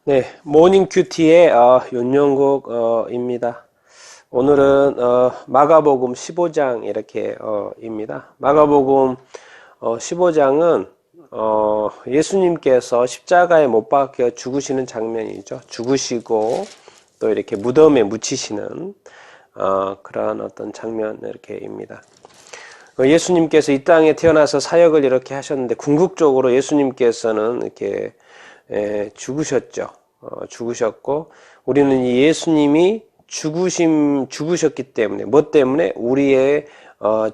네, 모닝 큐티의 윤영국입니다. 오늘은 마가복음 15장 이렇게 입니다. 마가복음 15장은 예수님께서 십자가에 못 박혀 죽으시는 장면이죠. 죽으시고 또 이렇게 무덤에 묻히시는 그러한 어떤 장면 이렇게입니다. 예수님께서 이 땅에 태어나서 사역을 이렇게 하셨는데 궁극적으로 예수님께서는 이렇게 죽으셨죠. 죽으셨고 우리는 이 예수님이 죽으셨기 때문에 뭐 때문에 우리의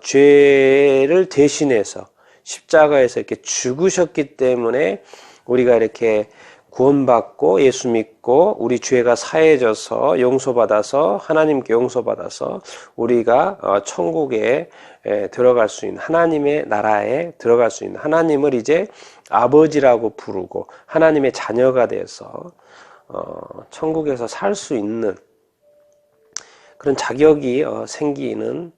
죄를 대신해서 십자가에서 이렇게 죽으셨기 때문에 우리가 이렇게 구원받고 예수 믿고 우리 죄가 사해져서 용서받아서 하나님께 용서받아서 우리가 천국에 들어갈 수 있는 하나님의 나라에 들어갈 수 있는 하나님을 이제 아버지라고 부르고 하나님의 자녀가 돼서 천국에서 살 수 있는 그런 자격이 생기는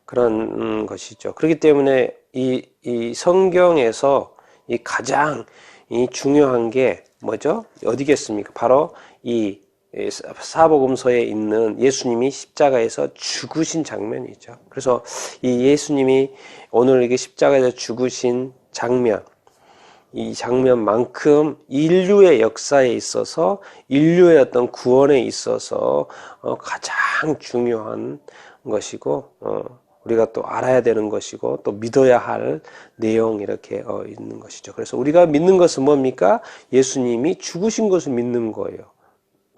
그런 것이죠. 그렇기 때문에 이 성경에서 이 가장 이 중요한 게 뭐죠? 어디겠습니까? 바로 이 사복음서에 있는 예수님이 십자가에서 죽으신 장면이죠. 그래서 이 예수님이 오늘 이게 십자가에서 죽으신 장면, 이 장면만큼 인류의 역사에 있어서 인류의 어떤 구원에 있어서 가장 중요한 것이고 우리가 또 알아야 되는 것이고 또 믿어야 할 내용 이렇게 있는 것이죠. 그래서 우리가 믿는 것은 뭡니까? 예수님이 죽으신 것을 믿는 거예요.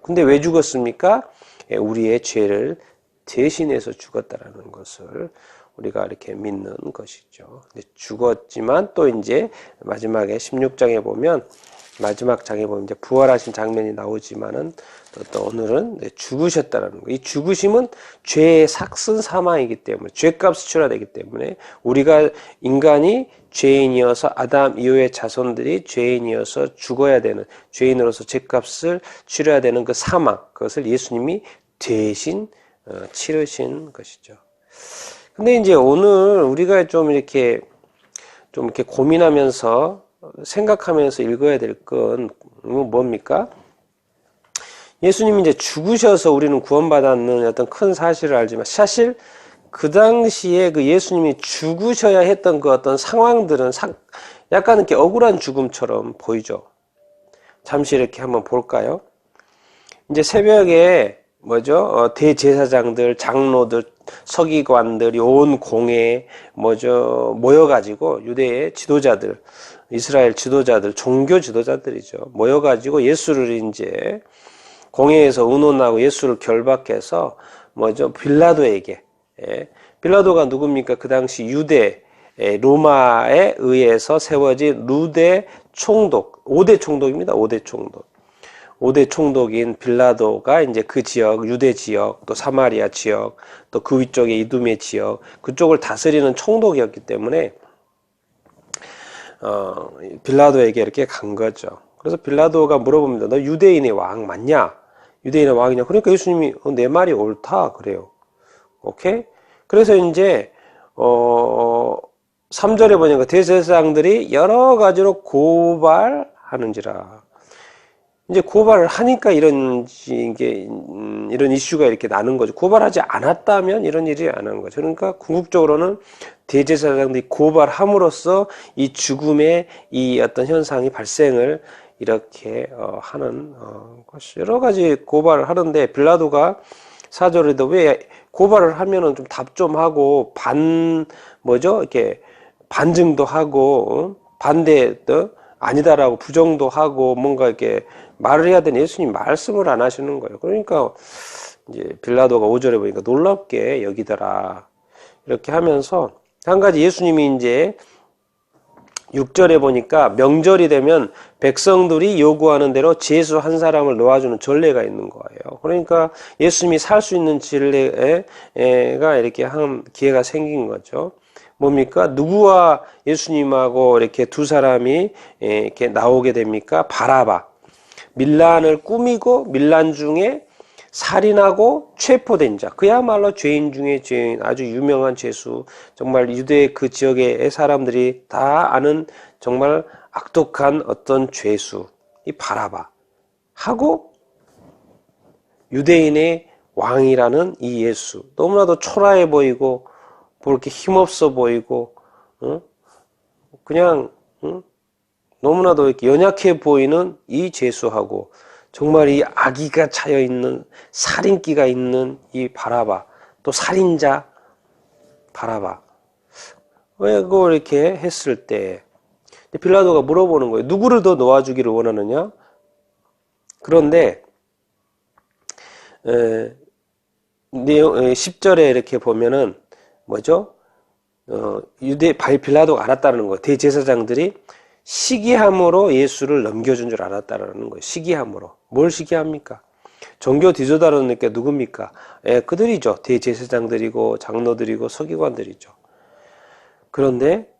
근데 왜 죽었습니까? 우리의 죄를 대신해서 죽었다라는 것을 우리가 이렇게 믿는 것이죠. 죽었지만 또 이제 마지막에 16장에 보면 마지막 장에 보면 이제 부활하신 장면이 나오지만은 또 오늘은 죽으셨다라는 거. 이 죽으심은 죄의 삭슨 사망이기 때문에 죄값을 치러야 되기 때문에 우리가 인간이 죄인이어서 아담 이후의 자손들이 죄인이어서 죽어야 되는 죄인으로서 죄값을 치러야 되는 그 사망 그것을 예수님이 대신 치르신 것이죠. 근데 이제 오늘 우리가 좀 이렇게 고민하면서 생각하면서 읽어야 될 건 뭡니까? 예수님이 이제 죽으셔서 우리는 구원받았는 어떤 큰 사실을 알지만 사실 그 당시에 그 예수님이 죽으셔야 했던 그 어떤 상황들은 약간 이렇게 억울한 죽음처럼 보이죠. 잠시 이렇게 한번 볼까요? 이제 새벽에 뭐죠? 대제사장들, 장로들, 서기관들이 온 공회에 모여가지고 유대의 지도자들, 이스라엘 지도자들, 종교 지도자들이죠. 모여가지고 예수를 이제 공회에서 의논하고 예수를 결박해서 빌라도에게, 빌라도가 누굽니까? 그 당시 유대, 로마에 의해서 세워진 루대 총독, 5대 총독입니다. 5대 총독. 5대 총독인 빌라도가 이제 그 지역, 유대 지역, 또 사마리아 지역, 또 그 위쪽에 이두메 지역, 그쪽을 다스리는 총독이었기 때문에, 빌라도에게 이렇게 간 거죠. 그래서 빌라도가 물어봅니다. 너 유대인의 왕 맞냐? 유대인의 왕이냐? 그러니까 예수님이 내 말이 옳다. 그래요. 오케이? 그래서 이제, 3절에 보니까 대제사장들이 여러 가지로 고발하는지라. 이제 고발을 하니까 이런 이슈가 이렇게 나는 거죠. 고발하지 않았다면 이런 일이 안 하는 거죠. 그러니까 궁극적으로는 대제사장들이 고발함으로써 이 죽음의 이 어떤 현상이 발생을 이렇게 하는 것이 여러 가지 고발을 하는데 빌라도가 4절에도 왜 고발을 하면은 좀 답 좀 하고 이렇게 반증도 하고 반대도 아니다라고 부정도 하고 뭔가 이렇게 말을 해야 되는 예수님 말씀을 안 하시는 거예요. 그러니까 이제 빌라도가 5절에 보니까 놀랍게 여기더라. 이렇게 하면서 한 가지 예수님이 이제 6절에 보니까 명절이 되면 백성들이 요구하는 대로 제수 한 사람을 놓아주는 전례가 있는 거예요. 그러니까 예수님이 살 수 있는 전례가 이렇게 한 기회가 생긴 거죠. 뭡니까? 누구와 예수님하고 이렇게 두 사람이 이렇게 나오게 됩니까? 바라바. 밀란을 꾸미고 밀란 중에 살인하고 체포된 자. 그야말로 죄인 중에 죄인, 아주 유명한 죄수. 정말 유대 그 지역의 사람들이 다 아는 정말 악독한 어떤 죄수. 이 바라바. 하고 유대인의 왕이라는 이 예수, 너무나도 초라해 보이고 뭐 이렇게 힘없어 보이고 그냥 너무나도 이렇게 연약해 보이는 이 제수하고 정말 이 악의가 차여있는 살인기가 있는 이 바라바, 또 살인자 바라바, 왜 그걸 이렇게 했을 때 빌라도가 물어보는 거예요. 누구를 더 놓아주기를 원하느냐? 그런데 10절에 이렇게 보면은 뭐죠? 빌라도가 알았다는 거예요. 대제사장들이 시기함으로 예수를 넘겨준 줄 알았다는 거예요. 시기함으로. 뭘 시기합니까? 종교 지도자로는 게 누굽니까? 그들이죠. 대제사장들이고 장로들이고 서기관들이죠. 그런데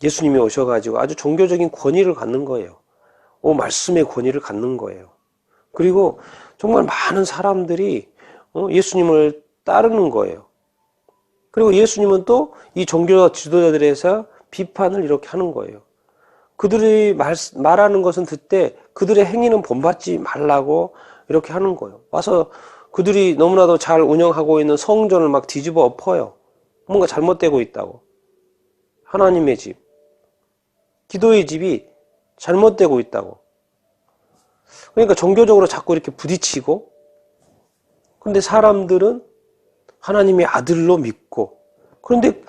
예수님이 오셔가지고 아주 종교적인 권위를 갖는 거예요. 말씀의 권위를 갖는 거예요. 그리고 정말 많은 사람들이 예수님을 따르는 거예요. 그리고 예수님은 또 이 종교 지도자들에서 비판을 이렇게 하는 거예요. 그들이 말하는 것은 듣되 그들의 행위는 본받지 말라고 이렇게 하는 거예요. 와서 그들이 너무나도 잘 운영하고 있는 성전을 막 뒤집어 엎어요. 뭔가 잘못되고 있다고. 하나님의 집, 기도의 집이 잘못되고 있다고. 그러니까 종교적으로 자꾸 이렇게 부딪히고, 근데 사람들은 하나님의 아들로 믿고, 그런데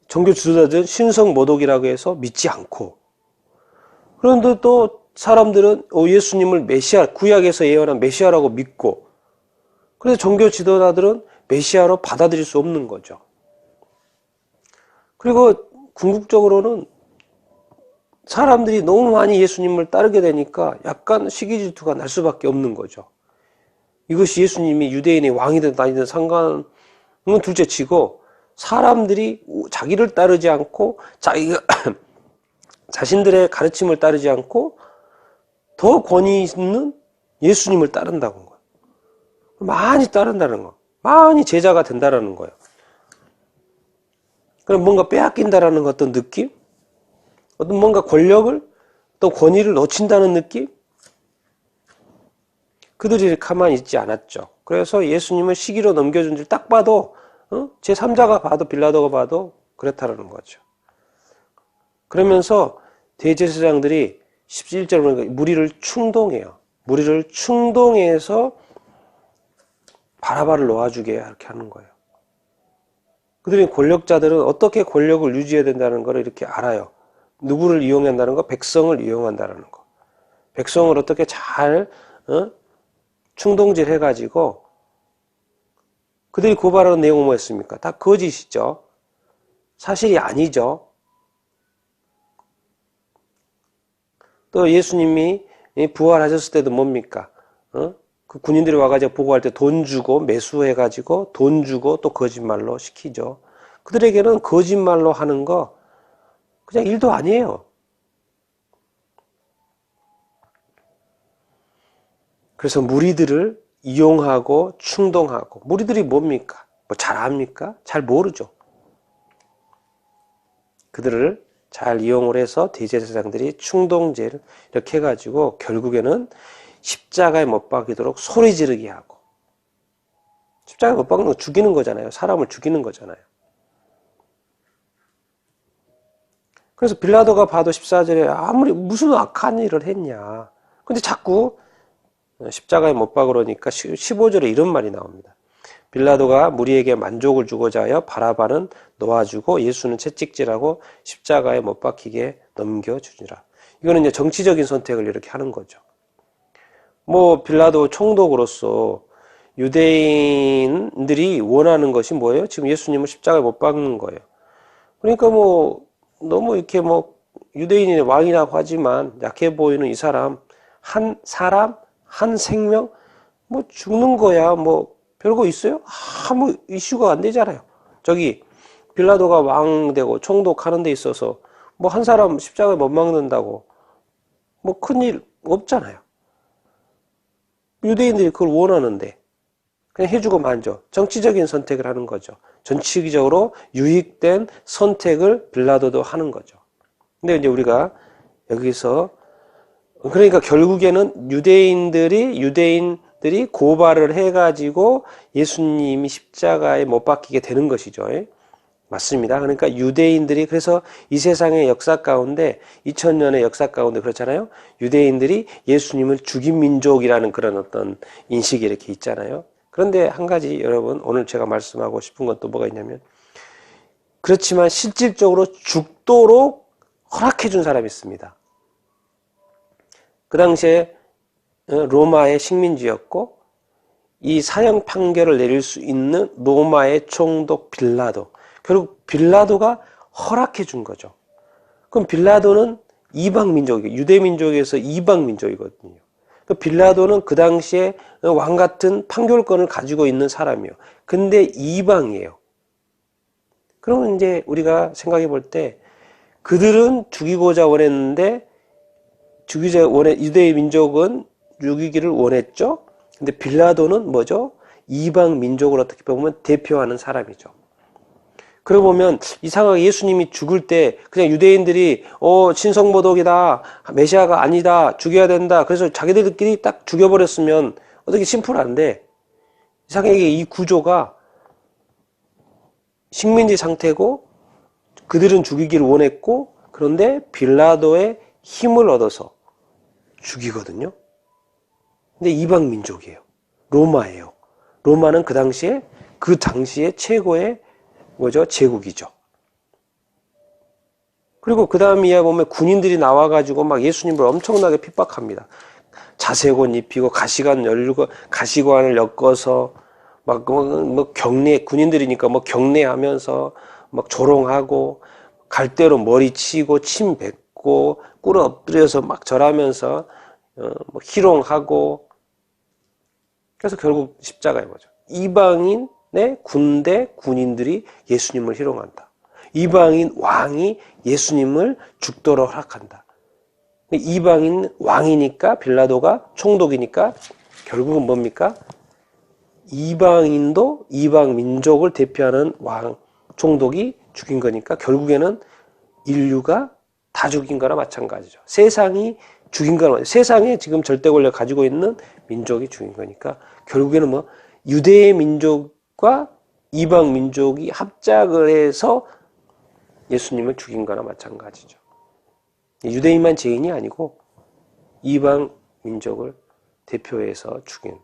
종교 지도자들은 신성모독이라고 해서 믿지 않고, 그런데 또 사람들은 예수님을 메시아, 구약에서 예언한 메시아라고 믿고, 그래서 종교 지도자들은 메시아로 받아들일 수 없는 거죠. 그리고 궁극적으로는 사람들이 너무 많이 예수님을 따르게 되니까 약간 시기질투가 날 수밖에 없는 거죠. 이것이 예수님이 유대인의 왕이든 아니든 상관은 둘째치고 사람들이 자기를 따르지 않고 자기가 자신들의 가르침을 따르지 않고 더 권위 있는 예수님을 따른다는 거예요. 많이 따른다는 거. 많이 제자가 된다는 거예요. 그럼 뭔가 빼앗긴다라는 어떤 느낌? 어떤 뭔가 권력을 또 권위를 놓친다는 느낌? 그들이 가만히 있지 않았죠. 그래서 예수님을 시기로 넘겨준 줄 딱 봐도 제3자가 봐도 빌라도가 봐도 그렇다라는 거죠. 그러면서 대제사장들이 17절 보니까 무리를 충동해요. 무리를 충동해서 바라바를 놓아주게 이렇게 하는 거예요. 그들이 권력자들은 어떻게 권력을 유지해야 된다는 걸 이렇게 알아요. 누구를 이용한다는 거? 백성을 이용한다는 거. 백성을 어떻게 잘 충동질 해가지고 그들이 고발하는 내용은 뭐였습니까? 다 거짓이죠. 사실이 아니죠. 또 예수님이 부활하셨을 때도 뭡니까? 그 군인들이 와가지고 보고할 때 돈 주고 매수해가지고 돈 주고 또 거짓말로 시키죠. 그들에게는 거짓말로 하는 거 그냥 일도 아니에요. 그래서 무리들을 이용하고 충동하고, 무리들이 뭡니까? 뭐 잘 압니까? 잘 모르죠. 그들을 잘 이용을 해서 대제사장들이 충동죄를 이렇게 해가지고 결국에는 십자가에 못 박이도록 소리 지르게 하고, 십자가에 못 박는 거 죽이는 거잖아요. 사람을 죽이는 거잖아요. 그래서 빌라도가 봐도 14절에 아무리 무슨 악한 일을 했냐. 근데 자꾸 십자가에 못 박으려니까 15절에 이런 말이 나옵니다. 빌라도가 무리에게 만족을 주고자 하여 바라바는 놓아주고 예수는 채찍질하고 십자가에 못 박히게 넘겨주니라. 이거는 이제 정치적인 선택을 이렇게 하는 거죠. 뭐 빌라도 총독으로서 유대인들이 원하는 것이 뭐예요? 지금 예수님을 십자가에 못 박는 거예요. 그러니까 뭐 너무 이렇게 뭐 유대인의 왕이라고 하지만 약해 보이는 이 사람, 한 생명 뭐 죽는 거야 뭐 별거 있어요? 아무 이슈가 안 되잖아요. 저기 빌라도가 왕 되고 총독하는 데 있어서 뭐 한 사람 십자가에 못 박는다고 뭐 큰일 없잖아요. 유대인들이 그걸 원하는데 그냥 해주고 만져. 정치적인 선택을 하는 거죠. 정치적으로 유익된 선택을 빌라도도 하는 거죠. 근데 이제 우리가 여기서 그러니까 결국에는 유대인들이 고발을 해가지고 예수님이 십자가에 못 박히게 되는 것이죠. 맞습니다. 그러니까 유대인들이 그래서 이 세상의 역사 가운데 2000년의 역사 가운데 그렇잖아요. 유대인들이 예수님을 죽인 민족이라는 그런 어떤 인식이 이렇게 있잖아요. 그런데 한 가지 여러분 오늘 제가 말씀하고 싶은 건 또 뭐가 있냐면 그렇지만 실질적으로 죽도록 허락해 준 사람이 있습니다. 그 당시에 로마의 식민지였고 이 사형 판결을 내릴 수 있는 로마의 총독 빌라도 결국 빌라도가 허락해 준 거죠. 그럼 빌라도는 이방 민족이에요. 유대 민족에서 이방 민족이거든요. 그 빌라도는 그 당시에 왕 같은 판결권을 가지고 있는 사람이에요. 근데 이방이에요. 그러면 이제 우리가 생각해 볼 때 그들은 죽이고자 원했는데 유대 민족은 죽이기를 원했죠. 근데 빌라도는 뭐죠? 이방 민족을 어떻게 보면 대표하는 사람이죠. 그러고 보면 이상하게 예수님이 죽을 때 그냥 유대인들이 신성모독이다, 메시아가 아니다, 죽여야 된다. 그래서 자기들끼리 딱 죽여버렸으면 어떻게 심플한데 이상하게 이 구조가 식민지 상태고 그들은 죽이기를 원했고 그런데 빌라도의 힘을 얻어서 죽이거든요. 근데 이방 민족이에요. 로마예요. 로마는 그 당시에 최고의 뭐죠? 제국이죠. 그리고 그 다음 이하에 보면 군인들이 나와가지고 막 예수님을 엄청나게 핍박합니다. 자색옷 입히고 가시관을 엮어서 막 군인들이니까 경례하면서 막 조롱하고 갈대로 머리 치고 침 뱉고 꿇어 엎드려서 막 절하면서 희롱하고 그래서 결국 십자가에 뭐죠? 이방인의 군인들이 예수님을 희롱한다. 이방인 왕이 예수님을 죽도록 허락한다. 이방인 왕이니까 빌라도가 총독이니까 결국은 뭡니까? 이방인도 이방 민족을 대표하는 왕 총독이 죽인 거니까 결국에는 인류가 다 죽인 거나 마찬가지죠. 세상이 죽인 거나 세상에 지금 절대 권력 가지고 있는 민족이 죽인 거니까 결국에는 유대의 민족과 이방 민족이 합작을 해서 예수님을 죽인 거나 마찬가지죠. 유대인만 죄인이 아니고 이방 민족을 대표해서 죽인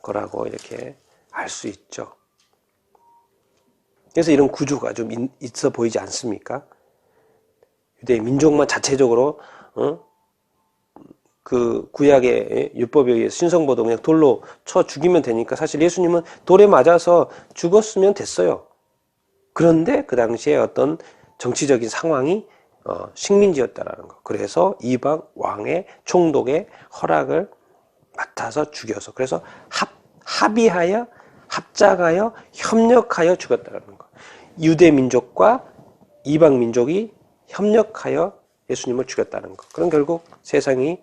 거라고 이렇게 알 수 있죠. 그래서 이런 구조가 좀 있어 보이지 않습니까? 유대 민족만 자체적으로 그 구약의 율법에 의해서 신성보도 그냥 돌로 쳐 죽이면 되니까 사실 예수님은 돌에 맞아서 죽었으면 됐어요. 그런데 그 당시에 어떤 정치적인 상황이 식민지였다라는 거. 그래서 이방 왕의 총독의 허락을 맡아서 죽여서 그래서 합의하여 합작하여 협력하여 죽였다라는 거. 유대 민족과 이방 민족이 협력하여 예수님을 죽였다는 것. 그럼 결국 세상이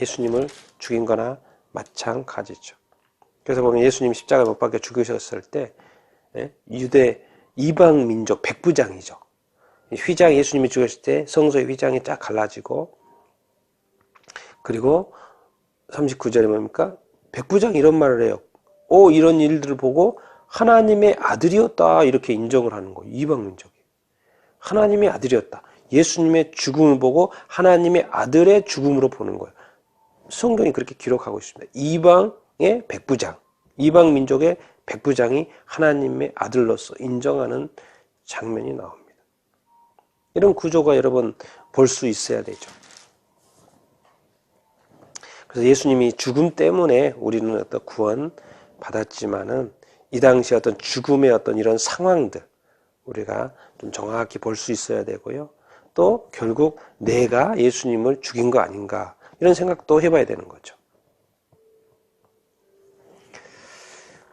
예수님을 죽인 거나 마찬가지죠. 그래서 보면 예수님 십자가에 못 박혀 죽으셨을 때 이방 민족 백부장이죠. 휘장 예수님이 죽으실 때 성소의 휘장이 쫙 갈라지고 그리고 39절에 뭡니까? 백부장이 이런 말을 해요. 이런 일들을 보고 하나님의 아들이었다 이렇게 인정을 하는 거예요. 이방 민족이. 하나님의 아들이었다. 예수님의 죽음을 보고 하나님의 아들의 죽음으로 보는 거예요. 성경이 그렇게 기록하고 있습니다. 이방의 백부장, 이방 민족의 백부장이 하나님의 아들로서 인정하는 장면이 나옵니다. 이런 구조가 여러분 볼 수 있어야 되죠. 그래서 예수님이 죽음 때문에 우리는 어떤 구원 받았지만은 이 당시 어떤 죽음의 어떤 이런 상황들 우리가 좀 정확히 볼 수 있어야 되고요. 또 결국 내가 예수님을 죽인 거 아닌가 이런 생각도 해봐야 되는 거죠.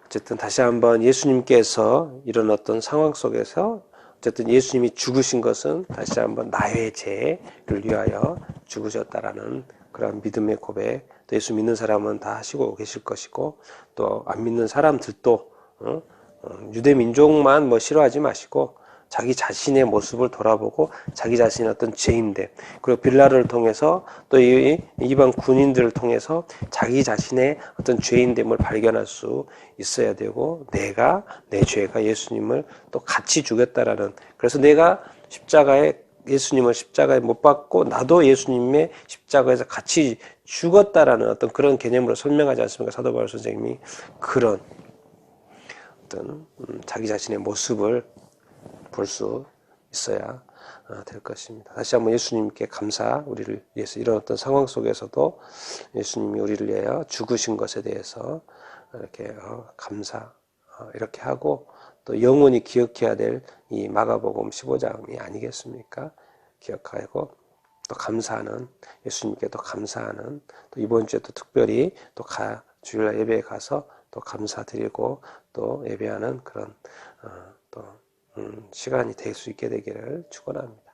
어쨌든 다시 한번 예수님께서 이런 어떤 상황 속에서 어쨌든 예수님이 죽으신 것은 다시 한번 나의 죄를 위하여 죽으셨다라는 그런 믿음의 고백, 또 예수 믿는 사람은 다 하시고 계실 것이고 또 안 믿는 사람들도 유대 민족만 싫어하지 마시고 자기 자신의 모습을 돌아보고 자기 자신의 어떤 죄인됨, 그리고 빌라를 통해서 또 이 이방 군인들을 통해서 자기 자신의 어떤 죄인됨을 발견할 수 있어야 되고, 내가 내 죄가 예수님을 또 같이 죽였다라는, 그래서 내가 예수님을 십자가에 못 박고 나도 예수님의 십자가에서 같이 죽었다라는 어떤 그런 개념으로 설명하지 않습니까? 사도 바울 선생님이 그런 어떤 자기 자신의 모습을 볼 수 있어야 될 것입니다. 다시 한번 예수님께 우리를 위해서 이런 어떤 상황 속에서도 예수님이 우리를 위하여 죽으신 것에 대해서 이렇게 감사 이렇게 하고, 또 영원히 기억해야 될 이 마가복음 15장이 아니겠습니까? 기억하고 또 감사하는, 예수님께 또 감사하는, 또 이번 주에 또 특별히 또 주일날 예배에 가서 또 감사드리고 또 예배하는 그런 또 시간이 될 수 있게 되기를 축원합니다.